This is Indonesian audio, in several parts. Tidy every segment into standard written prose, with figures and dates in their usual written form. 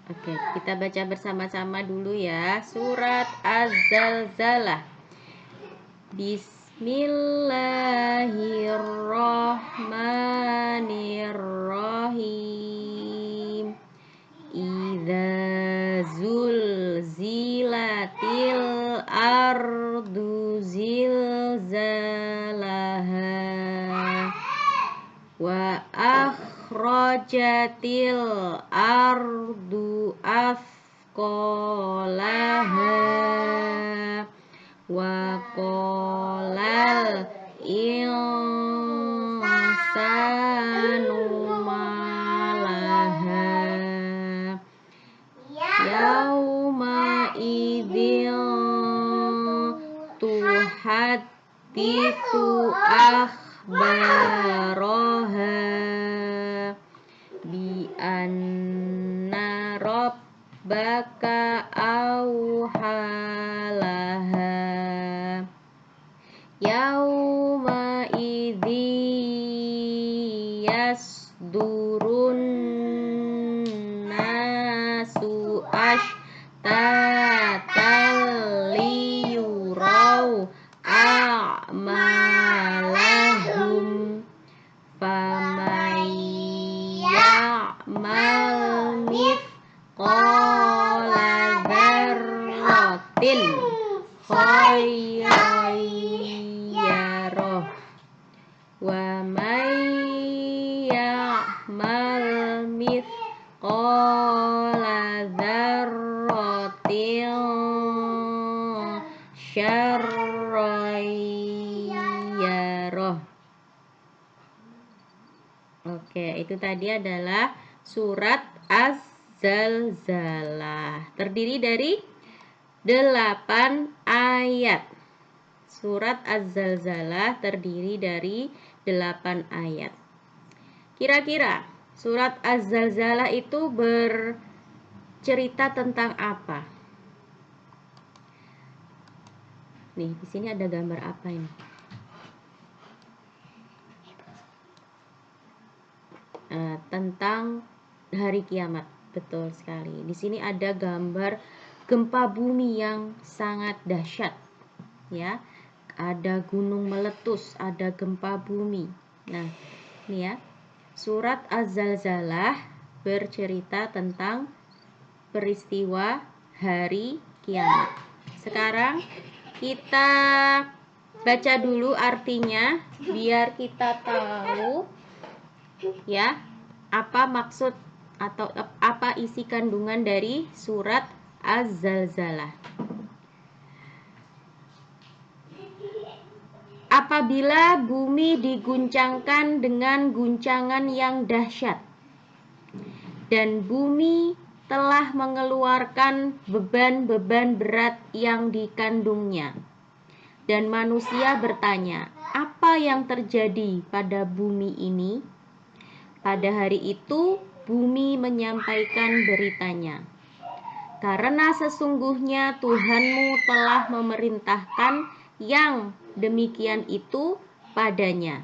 Oke, kita baca bersama-sama dulu ya. Surat Az-Zalzalah. Bismillahirrahmanirrahim. Idza zulzilatil ardu zilzalaha wa akhrajatil ardu athqalaha wa qolal insanu malaha yauma idzin tuhadditsu akhbaraha bi anna rabbaka auhalaha yauma idzi yasdurun nasu ashtatan liyurau a'malahum faman ya'mal mithqala dzarratin khairan yarah wa may ya'mal mithqala dzarratin syarran yarah. Oke, itu tadi adalah surat Az-Zalzalah. Terdiri dari 8 ayat. Surat Az-Zalzalah terdiri dari 8 ayat. Kira-kira surat Az-Zalzalah itu bercerita tentang apa? Nih, di sini ada gambar apa ini? Tentang hari kiamat. Betul sekali. Di sini ada gambar gempa bumi yang sangat dahsyat. Ya. Ada gunung meletus, ada gempa bumi. Nah, ini ya. Surat Az-Zalzalah bercerita tentang peristiwa hari kiamat. Sekarang kita baca dulu artinya biar kita tahu ya apa maksud atau apa isi kandungan dari surat Az-Zalzalah. Apabila bumi diguncangkan dengan guncangan yang dahsyat dan bumi telah mengeluarkan beban-beban berat yang dikandungnya, dan manusia bertanya, apa yang terjadi pada bumi ini? Pada hari itu bumi menyampaikan beritanya, karena sesungguhnya Tuhanmu telah memerintahkan yang demikian itu padanya.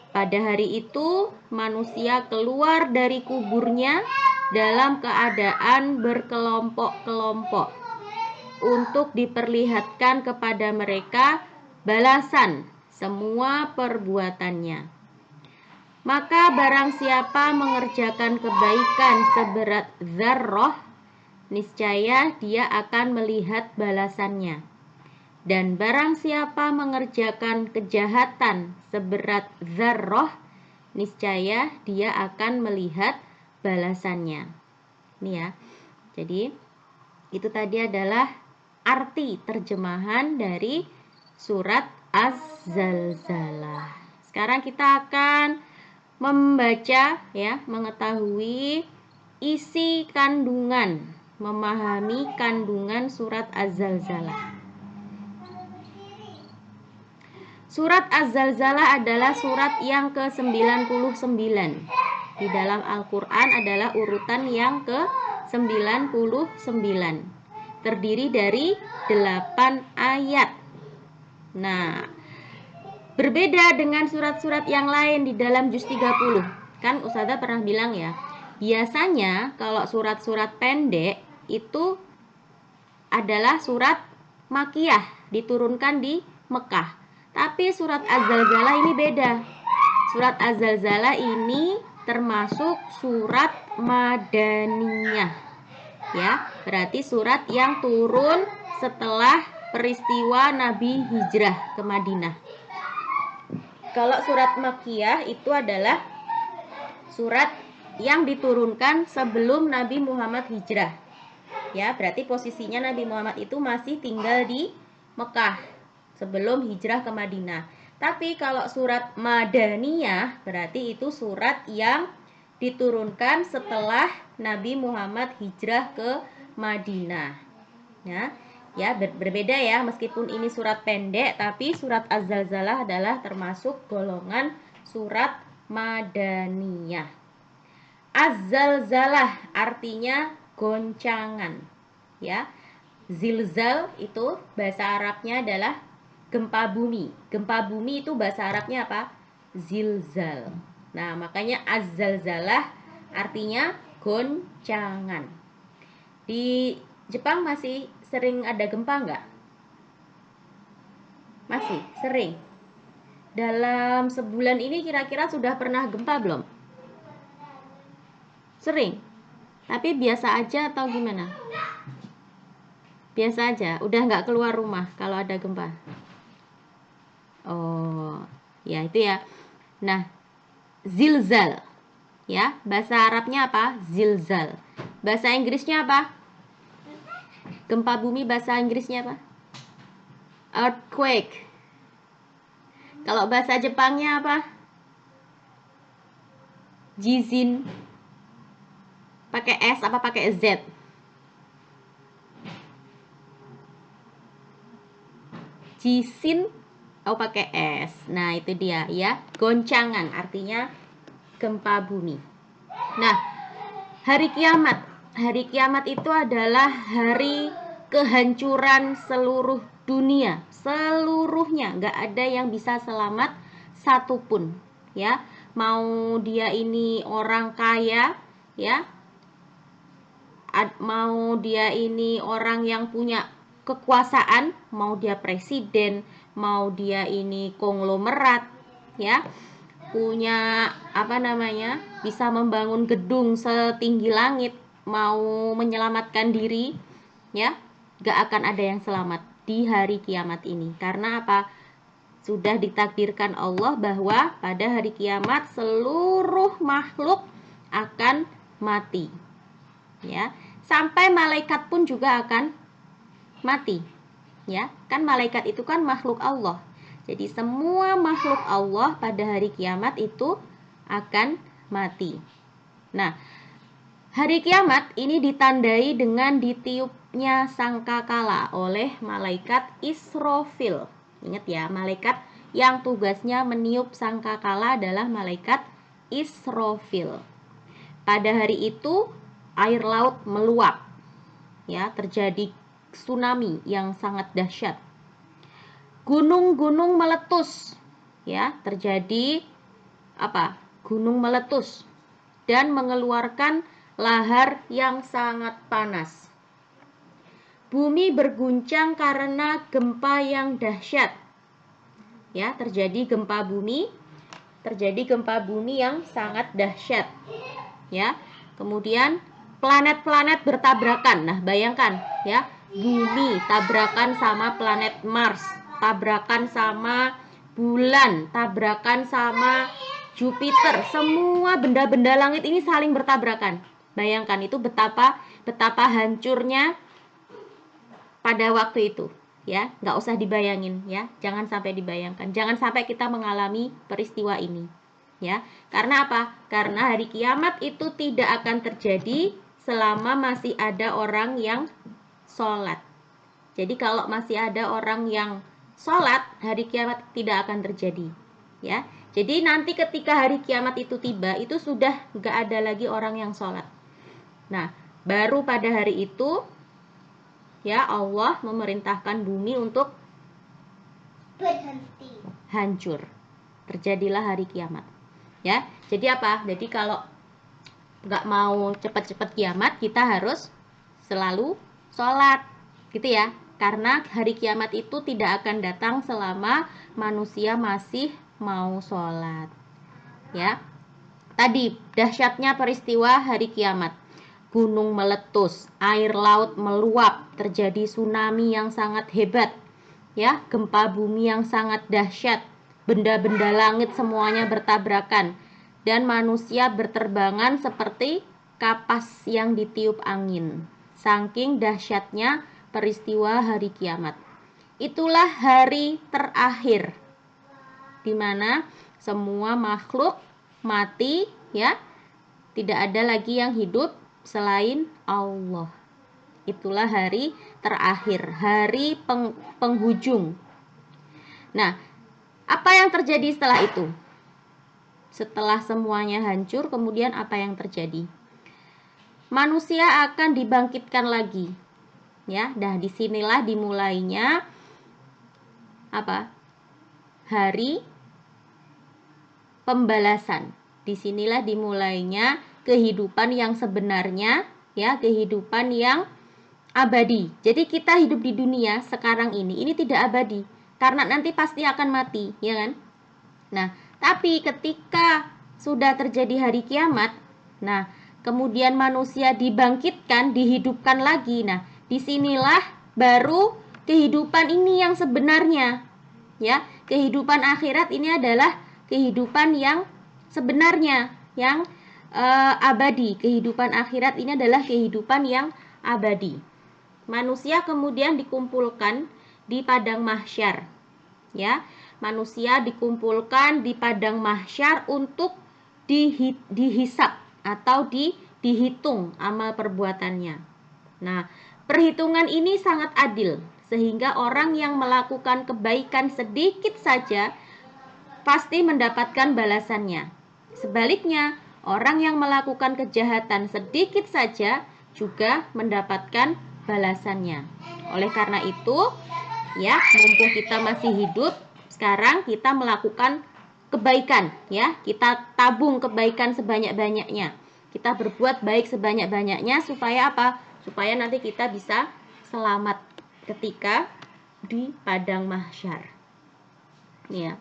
Pada hari itu manusia keluar dari kuburnya dalam keadaan berkelompok-kelompok untuk diperlihatkan kepada mereka balasan semua perbuatannya. Maka barang siapa mengerjakan kebaikan seberat dzarrah, niscaya dia akan melihat balasannya. Dan barang siapa mengerjakan kejahatan seberat dzarrah, niscaya dia akan melihat balasannya. Ini ya. Jadi itu tadi adalah arti terjemahan dari surat Az-Zalzalah. Sekarang kita akan membaca ya, mengetahui isi kandungan, memahami kandungan surat Az-Zalzalah. Surat Az-Zalzalah adalah surat yang ke-99. Di dalam Al-Quran adalah urutan yang ke-99. Terdiri dari 8 ayat. Nah, berbeda dengan surat-surat yang lain di dalam juz 30. Kan Ustazah pernah bilang ya, Biasanya kalau surat-surat pendek itu adalah surat Makkiyah, diturunkan di Mekah. Tapi surat Az-Zalzalah ini beda. Surat Az-Zalzalah ini termasuk surat Madaniyah. Ya, berarti surat yang turun setelah peristiwa Nabi hijrah ke Madinah. Kalau surat Makkiyah itu adalah surat yang diturunkan sebelum Nabi Muhammad hijrah. Ya, berarti posisinya Nabi Muhammad itu masih tinggal di Mekah sebelum hijrah ke Madinah. Tapi kalau surat Madaniyah berarti itu surat yang diturunkan setelah Nabi Muhammad hijrah ke Madinah. Ya, berbeda ya, meskipun ini surat pendek, tapi surat Az-Zalzalah adalah termasuk golongan surat Madaniyah. Az-Zalzalah artinya goncangan, ya. Zilzal itu bahasa Arabnya adalah gempa bumi. Gempa bumi itu bahasa Arabnya apa? Zilzal. Nah, makanya Az-Zalzalah artinya goncangan. Di Jepang masih sering ada gempa nggak? Masih sering. Dalam sebulan ini kira-kira sudah pernah gempa belum? Sering. Tapi biasa aja atau gimana? Biasa aja, udah nggak keluar rumah kalau ada gempa. Oh, ya itu ya. Nah, zilzal. Ya, bahasa Arabnya apa? Zilzal. Bahasa Inggrisnya apa? Gempa bumi bahasa Inggrisnya apa? Earthquake. Kalau bahasa Jepangnya apa? Jizin. Pakai S apa pakai Z? Jisin. Oh, pakai S. Nah, itu dia ya. Goncangan artinya gempa bumi. Nah, hari kiamat. Hari kiamat itu adalah hari kehancuran seluruh dunia. Seluruhnya, nggak ada yang bisa selamat satupun. Ya, mau dia ini orang kaya, ya, mau dia ini orang yang punya kekuasaan, mau dia presiden, mau dia ini konglomerat, ya, punya apa namanya, bisa membangun gedung setinggi langit, mau menyelamatkan diri, ya, gak akan ada yang selamat di hari kiamat ini. Karena apa? Sudah ditakdirkan Allah bahwa pada hari kiamat seluruh makhluk akan mati, ya, sampai malaikat pun juga akan mati, ya, kan malaikat itu kan makhluk Allah. Jadi semua makhluk Allah pada hari kiamat itu akan mati. Nah, hari kiamat ini ditandai dengan ditiupnya sangkakala oleh malaikat Israfil. Ingat ya, malaikat yang tugasnya meniup sangkakala adalah malaikat Israfil. Pada hari itu air laut meluap, ya, terjadi tsunami yang sangat dahsyat. Gunung-gunung meletus, ya, terjadi apa? Gunung meletus dan mengeluarkan lahar yang sangat panas. Bumi berguncang karena gempa yang dahsyat. Ya, terjadi gempa bumi yang sangat dahsyat. Ya. Kemudian planet-planet bertabrakan. Nah, bayangkan ya, bumi tabrakan sama planet Mars, tabrakan sama bulan, tabrakan sama Jupiter. Semua benda-benda langit ini saling bertabrakan. Bayangkan itu betapa hancurnya pada waktu itu, ya. Nggak usah dibayangin, ya. Jangan sampai dibayangkan. Jangan sampai kita mengalami peristiwa ini, ya. Karena apa? Karena hari kiamat itu tidak akan terjadi selama masih ada orang yang sholat. Jadi kalau masih ada orang yang sholat, hari kiamat tidak akan terjadi, ya. Jadi nanti ketika hari kiamat itu tiba, itu sudah nggak ada lagi orang yang sholat. Nah, baru pada hari itu, ya, Allah memerintahkan bumi untuk berhenti, hancur. Terjadilah hari kiamat. Ya, jadi apa? Jadi kalau nggak mau cepat-cepat kiamat, kita harus selalu sholat, gitu ya. Karena hari kiamat itu tidak akan datang selama manusia masih mau sholat. Ya, tadi dahsyatnya peristiwa hari kiamat. Gunung meletus, air laut meluap, terjadi tsunami yang sangat hebat, ya, gempa bumi yang sangat dahsyat, benda-benda langit semuanya bertabrakan, dan manusia berterbangan seperti kapas yang ditiup angin. Saking dahsyatnya peristiwa hari kiamat. Itulah hari terakhir, di mana semua makhluk mati, ya, tidak ada lagi yang hidup selain Allah. Itulah hari terakhir, hari penghujung. Nah, apa yang terjadi setelah itu? Setelah semuanya hancur, kemudian apa yang terjadi? Manusia akan dibangkitkan lagi. Ya, dah disinilah dimulainya apa? Hari pembalasan. Disinilah dimulainya kehidupan yang sebenarnya, ya, kehidupan yang abadi. Jadi kita hidup di dunia sekarang ini tidak abadi, karena nanti pasti akan mati, ya kan? Nah, tapi ketika sudah terjadi hari kiamat, nah, kemudian manusia dibangkitkan, dihidupkan lagi. Nah, disinilah baru kehidupan ini yang sebenarnya, ya. Kehidupan akhirat ini adalah kehidupan yang sebenarnya, yang abadi. Kehidupan akhirat ini adalah kehidupan yang abadi. Manusia kemudian dikumpulkan di padang mahsyar, ya. Manusia dikumpulkan di padang mahsyar untuk dihisap atau dihitung amal perbuatannya. Nah, perhitungan ini sangat adil, sehingga orang yang melakukan kebaikan sedikit saja pasti mendapatkan balasannya. Sebaliknya, orang yang melakukan kejahatan sedikit saja juga mendapatkan balasannya. Oleh karena itu, ya, mumpung kita masih hidup, sekarang kita melakukan kebaikan, ya. Kita tabung kebaikan sebanyak-banyaknya. Kita berbuat baik sebanyak-banyaknya supaya apa? Supaya nanti kita bisa selamat ketika di padang mahsyar. Ya.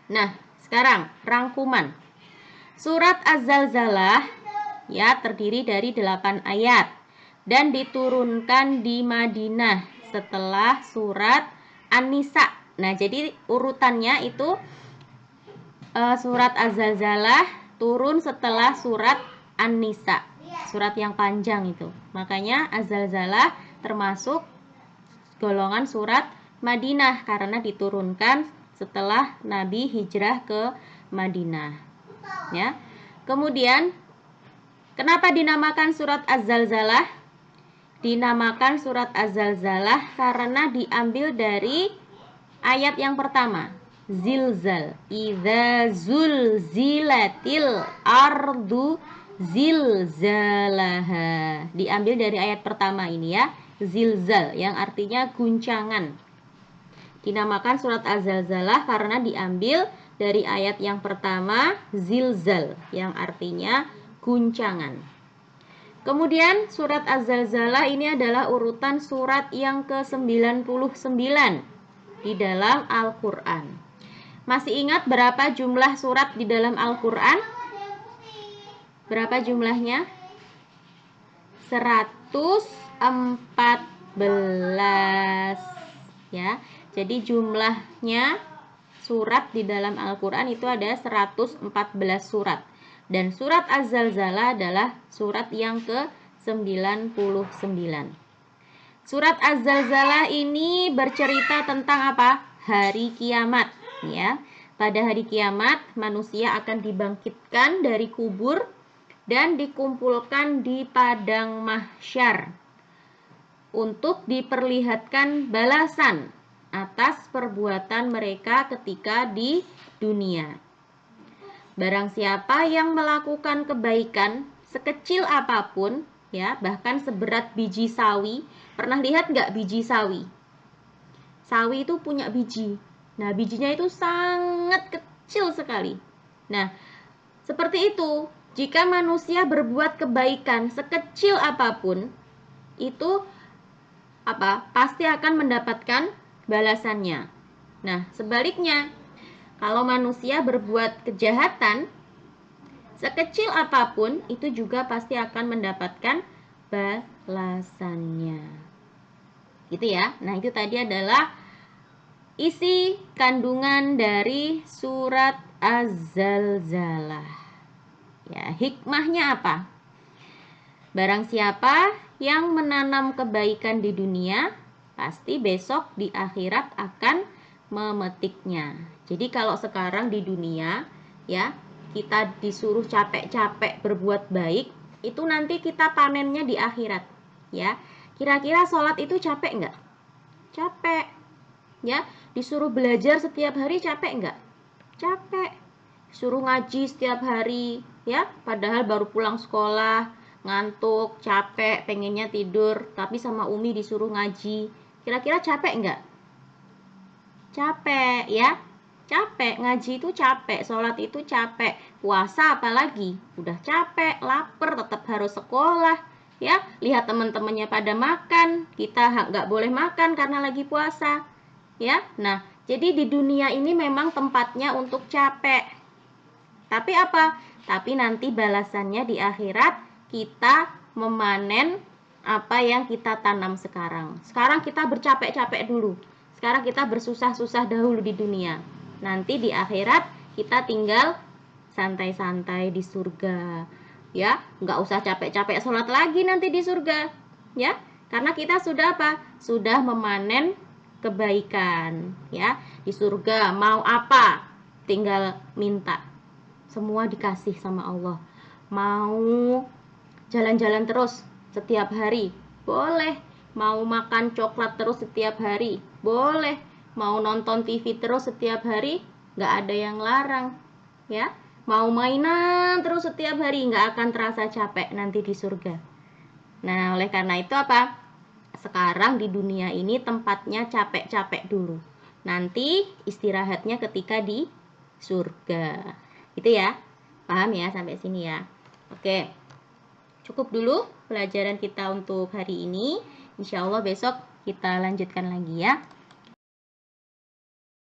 Nah, sekarang rangkuman. Surat Az-Zalzalah, ya, terdiri dari 8 ayat dan diturunkan di Madinah setelah surat An-Nisa. Nah, jadi urutannya itu surat Az-Zalzalah turun setelah surat An-Nisa, surat yang panjang itu. Makanya Az-Zalzalah termasuk golongan surat Madinah karena diturunkan setelah Nabi hijrah ke Madinah. Ya. Kemudian kenapa dinamakan surat Az-Zalzalah? Dinamakan surat Az-Zalzalah karena diambil dari ayat yang pertama, zilzal, idza zulzilatil ardu zilzalaha. Diambil dari ayat pertama ini, ya, zilzal, yang artinya guncangan. Dinamakan surat Az-Zalzalah karena diambil dari ayat yang pertama, zilzal, yang artinya guncangan. Kemudian surat Az-Zalzalah ini adalah urutan surat yang ke-99 di dalam Al-Quran. Masih ingat berapa jumlah surat di dalam Al-Quran? Berapa jumlahnya? 114, ya. Jadi jumlahnya surat di dalam Al-Quran itu ada 114 surat. Dan surat Az-Zalzalah adalah surat yang ke-99. Surat Az-Zalzalah ini bercerita tentang apa? Hari kiamat, ya. Pada hari kiamat manusia akan dibangkitkan dari kubur dan dikumpulkan di padang mahsyar untuk diperlihatkan balasan atas perbuatan mereka ketika di dunia. Barang siapa yang melakukan kebaikan sekecil apapun, ya, bahkan seberat biji sawi. Pernah lihat nggak biji sawi? Sawi itu punya biji. Nah, bijinya itu sangat kecil sekali. Nah, seperti itu. Jika manusia berbuat kebaikan sekecil apapun, itu pasti akan mendapatkan balasannya. Nah, sebaliknya, kalau manusia berbuat kejahatan sekecil apapun, itu juga pasti akan mendapatkan balasannya. Gitu ya. Nah, itu tadi adalah isi kandungan dari surat Az-Zalzalah. Ya, hikmahnya apa? Barang siapa yang menanam kebaikan di dunia, pasti besok di akhirat akan memetiknya. Jadi kalau sekarang di dunia, ya, kita disuruh capek-capek berbuat baik, itu nanti kita panennya di akhirat, ya. Kira-kira sholat itu capek nggak? Capek, ya. Disuruh belajar setiap hari capek nggak? Capek. Suruh ngaji setiap hari, ya, padahal baru pulang sekolah, ngantuk, capek, pengennya tidur, tapi sama Umi disuruh ngaji. Kira-kira capek nggak? Capek, ya. Capek, ngaji itu capek, sholat itu capek, puasa apalagi, udah capek, lapar, tetap harus sekolah, ya. Lihat teman-temannya pada makan, kita nggak boleh makan karena lagi puasa, ya. Nah, jadi di dunia ini memang tempatnya untuk capek. Tapi apa? Tapi nanti balasannya di akhirat kita memanen apa yang kita tanam sekarang. Sekarang kita bercapek-capek dulu. Sekarang kita bersusah-susah dahulu di dunia. Nanti di akhirat kita tinggal santai-santai di surga. Ya, nggak usah capek-capek sholat lagi nanti di surga. Ya, karena kita sudah apa? Sudah memanen kebaikan. Ya, di surga mau apa? Tinggal minta. Semua dikasih sama Allah. Mau jalan-jalan terus setiap hari, boleh. Mau makan coklat terus setiap hari, boleh. Mau nonton TV terus setiap hari, nggak ada yang larang, ya. Mau mainan terus setiap hari, nggak akan terasa capek nanti di surga. Nah, oleh karena itu apa? Sekarang di dunia ini tempatnya capek-capek dulu. Nanti istirahatnya ketika di surga. Gitu ya. Paham ya sampai sini ya. Oke. Cukup dulu pelajaran kita untuk hari ini. Insya Allah besok kita lanjutkan lagi ya.